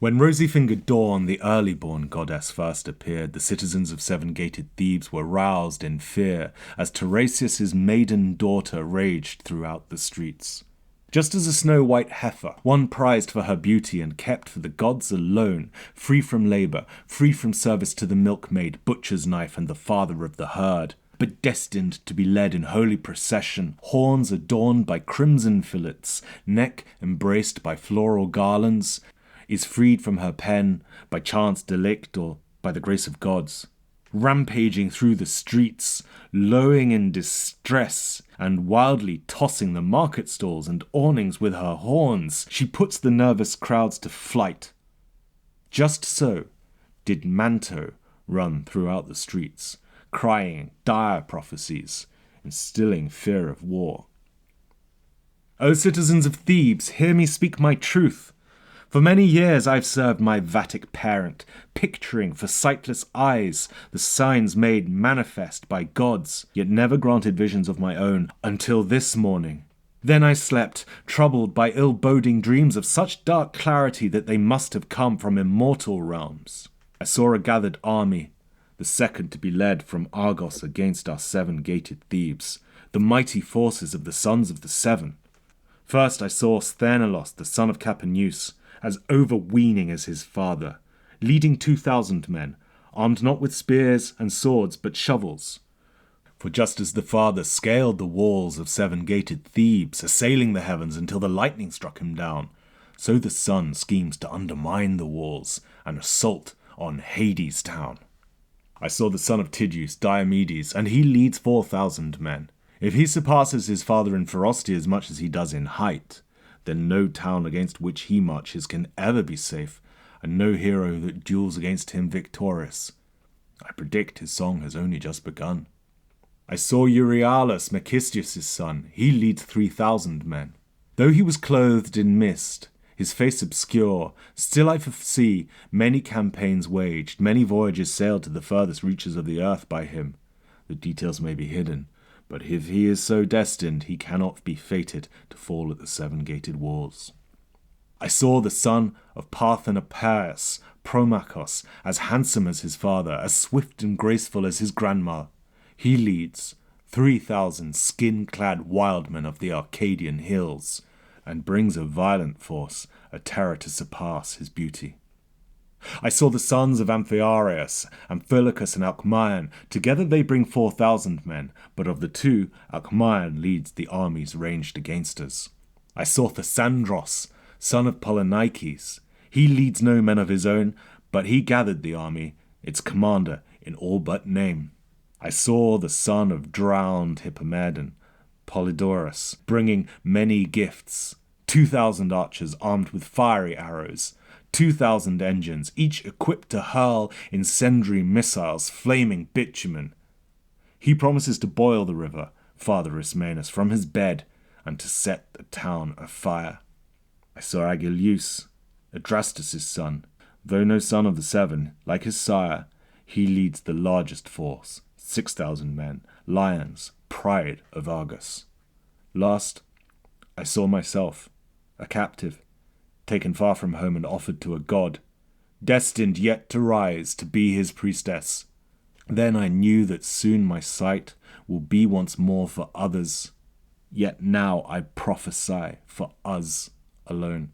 When rosy-fingered Dawn, the early-born goddess, first appeared, the citizens of seven-gated Thebes were roused in fear as Tiresias' maiden daughter raged throughout the streets. Just as a snow-white heifer, one prized for her beauty and kept for the gods alone, free from labour, free from service to the milkmaid, butcher's knife, and the father of the herd, but destined to be led in holy procession, horns adorned by crimson fillets, neck embraced by floral garlands, is freed from her pen by chance delict or by the grace of gods. Rampaging through the streets, lowing in distress, and wildly tossing the market stalls and awnings with her horns, she puts the nervous crowds to flight. Just so did Manto run throughout the streets, crying dire prophecies, instilling fear of war. O citizens of Thebes, hear me speak my truth. For many years I've served my Vatic parent, picturing for sightless eyes the signs made manifest by gods, yet never granted visions of my own until this morning. Then I slept, troubled by ill-boding dreams of such dark clarity that they must have come from immortal realms. I saw a gathered army, the second to be led from Argos against our seven-gated Thebes, the mighty forces of the sons of the Seven. First I saw Sthenelus, the son of Capaneus, as overweening as his father, leading 2,000 men, armed not with spears and swords but shovels. For just as the father scaled the walls of seven-gated Thebes, assailing the heavens until the lightning struck him down, so the son schemes to undermine the walls and assault on Hades town. I saw the son of Tydeus, Diomedes, and he leads 4,000 men. If he surpasses his father in ferocity as much as he does in height, then no town against which he marches can ever be safe, and no hero that duels against him victorious. I predict his song has only just begun. I saw Euryalus, Mecisteus' son. He leads 3,000 men. Though he was clothed in mist, his face obscure, still I foresee many campaigns waged, many voyages sailed to the furthest reaches of the earth by him. The details may be hidden, but if he is so destined, he cannot be fated to fall at the seven-gated walls. I saw the son of Parthenopaeus, Promachus, as handsome as his father, as swift and graceful as his grandma. He leads 3,000 skin-clad wildmen of the Arcadian hills, and brings a violent force, a terror to surpass his beauty. I saw the sons of Amphiaraus, Amphilochus and Alcmaeon. Together they bring 4,000 men, but of the two, Alcmaeon leads the armies ranged against us. I saw Thesandros, son of Polynices. He leads no men of his own, but he gathered the army, its commander in all but name. I saw the son of drowned Hippomedon, Polydorus, bringing many gifts, 2,000 archers armed with fiery arrows, 2,000 engines, each equipped to hurl incendiary missiles, flaming bitumen. He promises to boil the river, Father Ismenus, from his bed, and to set the town afire. I saw Agelaus, Adrastus' son. Though no son of the Seven, like his sire, he leads the largest force, 6,000 men, lions, pride of Argos. Last, I saw myself, a captive, taken far from home and offered to a god, destined yet to rise to be his priestess. Then I knew that soon my sight will be once more for others, yet now I prophesy for us alone.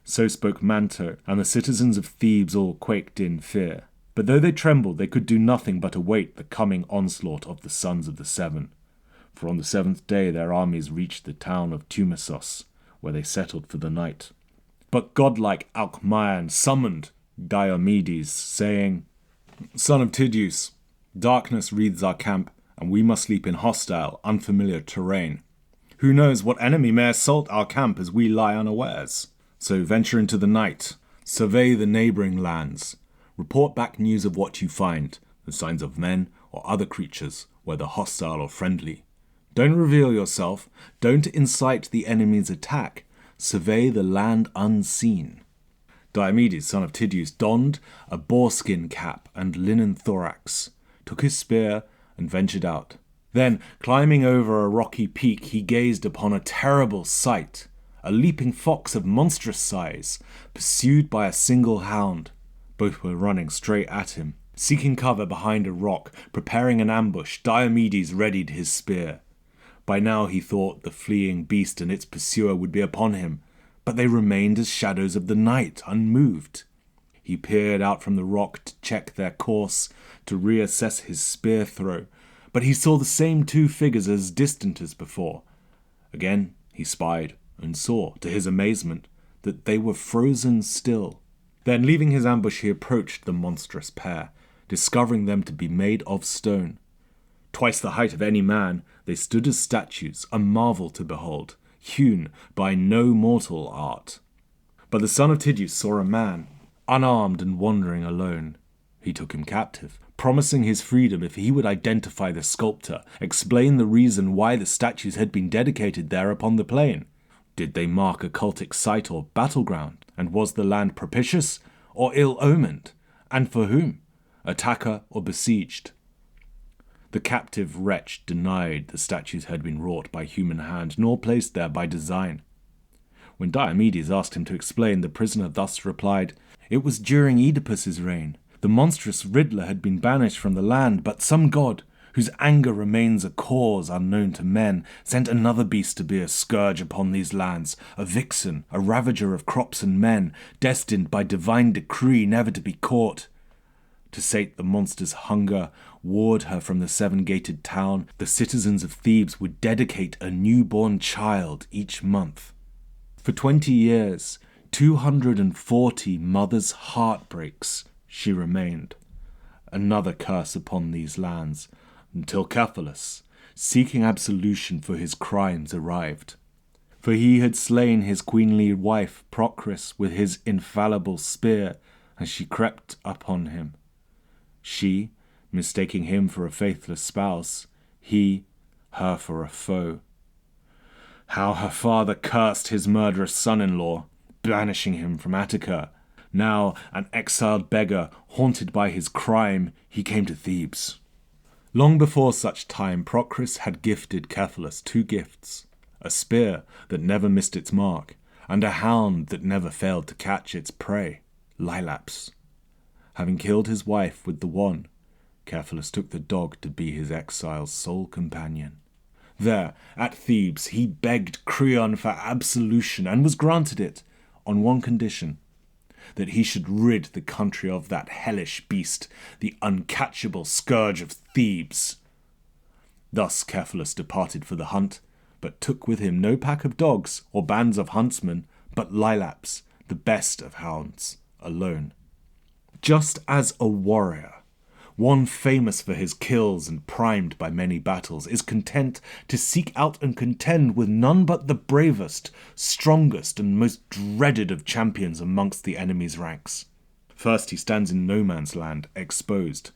So spoke Manto, and the citizens of Thebes all quaked in fear. But though they trembled, they could do nothing but await the coming onslaught of the sons of the Seven. For on the seventh day their armies reached the town of Teumessian, where they settled for the night. But godlike Alcmaeon summoned Diomedes, saying, "Son of Tydeus, darkness wreathes our camp, and we must sleep in hostile, unfamiliar terrain. Who knows what enemy may assault our camp as we lie unawares? So venture into the night, survey the neighbouring lands, report back news of what you find, the signs of men or other creatures, whether hostile or friendly. Don't reveal yourself, don't incite the enemy's attack, survey the land unseen." Diomedes, son of Tydeus, donned a boarskin cap and linen thorax, took his spear and ventured out. Then, climbing over a rocky peak, he gazed upon a terrible sight, a leaping fox of monstrous size, pursued by a single hound. Both were running straight at him. Seeking cover behind a rock, preparing an ambush, Diomedes readied his spear. By now he thought the fleeing beast and its pursuer would be upon him, but they remained as shadows of the night, unmoved. He peered out from the rock to check their course, to reassess his spear throw, but he saw the same two figures as distant as before. Again he spied and saw, to his amazement, that they were frozen still. Then, leaving his ambush, he approached the monstrous pair, discovering them to be made of stone. Twice the height of any man, they stood as statues, a marvel to behold, hewn by no mortal art. But the son of Tydeus saw a man, unarmed and wandering alone. He took him captive, promising his freedom if he would identify the sculptor, explain the reason why the statues had been dedicated there upon the plain. Did they mark a cultic site or battleground? And was the land propitious or ill-omened? And for whom? Attacker or besieged? The captive wretch denied the statues had been wrought by human hand, nor placed there by design. When Diomedes asked him to explain, the prisoner thus replied, "It was during Oedipus's reign. The monstrous riddler had been banished from the land, but some god, whose anger remains a cause unknown to men, sent another beast to be a scourge upon these lands, a vixen, a ravager of crops and men, destined by divine decree never to be caught. To sate the monster's hunger, ward her from the seven-gated town, the citizens of Thebes would dedicate a newborn child each month. For 20 years, 240 mothers' heartbreaks she remained. Another curse upon these lands, until Cephalus, seeking absolution for his crimes, arrived. For he had slain his queenly wife Procris with his infallible spear, as she crept upon him. She, mistaking him for a faithless spouse, he, her for a foe. How her father cursed his murderous son-in-law, banishing him from Attica. Now, an exiled beggar, haunted by his crime, he came to Thebes. Long before such time, Procris had gifted Cephalus 2 gifts, a spear that never missed its mark, and a hound that never failed to catch its prey, Lailaps. Having killed his wife with the one, Cephalus took the dog to be his exile's sole companion. There, at Thebes, he begged Creon for absolution, and was granted it, on one condition, that he should rid the country of that hellish beast, the uncatchable scourge of Thebes. Thus Cephalus departed for the hunt, but took with him no pack of dogs or bands of huntsmen, but Lailaps, the best of hounds, alone. Just as a warrior, one famous for his kills and primed by many battles, is content to seek out and contend with none but the bravest, strongest, and most dreaded of champions amongst the enemy's ranks. First he stands in no man's land, exposed.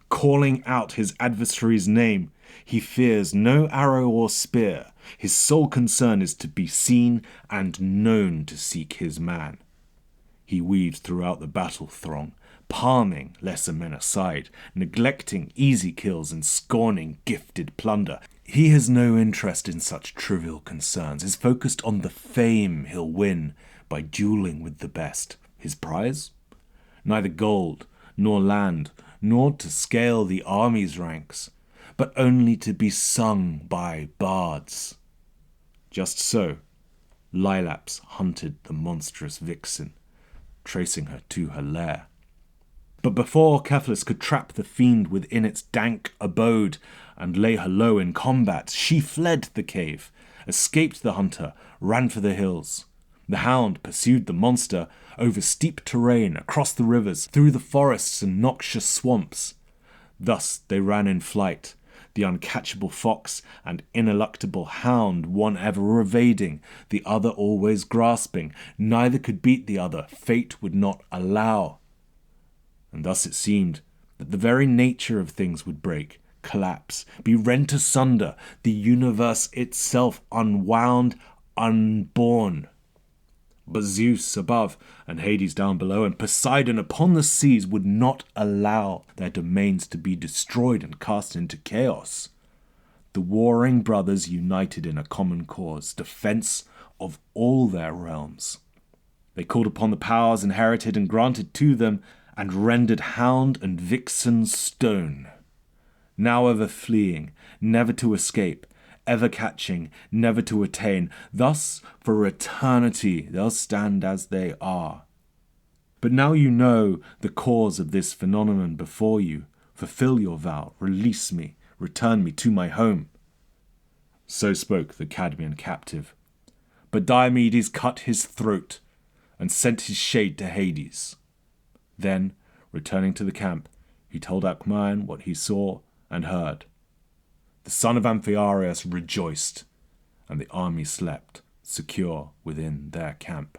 Calling out his adversary's name, he fears no arrow or spear. His sole concern is to be seen and known to seek his man. He weaves throughout the battle throng, palming lesser men aside, neglecting easy kills and scorning gifted plunder. He has no interest in such trivial concerns, is focused on the fame he'll win by dueling with the best. His prize? Neither gold, nor land, nor to scale the army's ranks, but only to be sung by bards. Just so, Lailaps hunted the monstrous vixen, tracing her to her lair. But before Cephalus could trap the fiend within its dank abode and lay her low in combat, she fled the cave, escaped the hunter, ran for the hills. The hound pursued the monster over steep terrain, across the rivers, through the forests and noxious swamps. Thus they ran in flight, the uncatchable fox and ineluctable hound, one ever evading, the other always grasping. Neither could beat the other, fate would not allow. And thus it seemed that the very nature of things would break, collapse, be rent asunder, the universe itself unwound, unborn. But Zeus above, and Hades down below, and Poseidon upon the seas would not allow their domains to be destroyed and cast into chaos. The warring brothers united in a common cause, defense of all their realms. They called upon the powers inherited and granted to them, and rendered hound and vixen stone. Now ever fleeing, never to escape, ever catching, never to attain. Thus for eternity they'll stand as they are. But now you know the cause of this phenomenon before you. Fulfill your vow, release me, return me to my home. So spoke the Cadmean captive. But Diomedes cut his throat and sent his shade to Hades. Then, returning to the camp, he told Alcmaeon what he saw and heard. The son of Amphiaraus rejoiced, and the army slept, secure within their camp.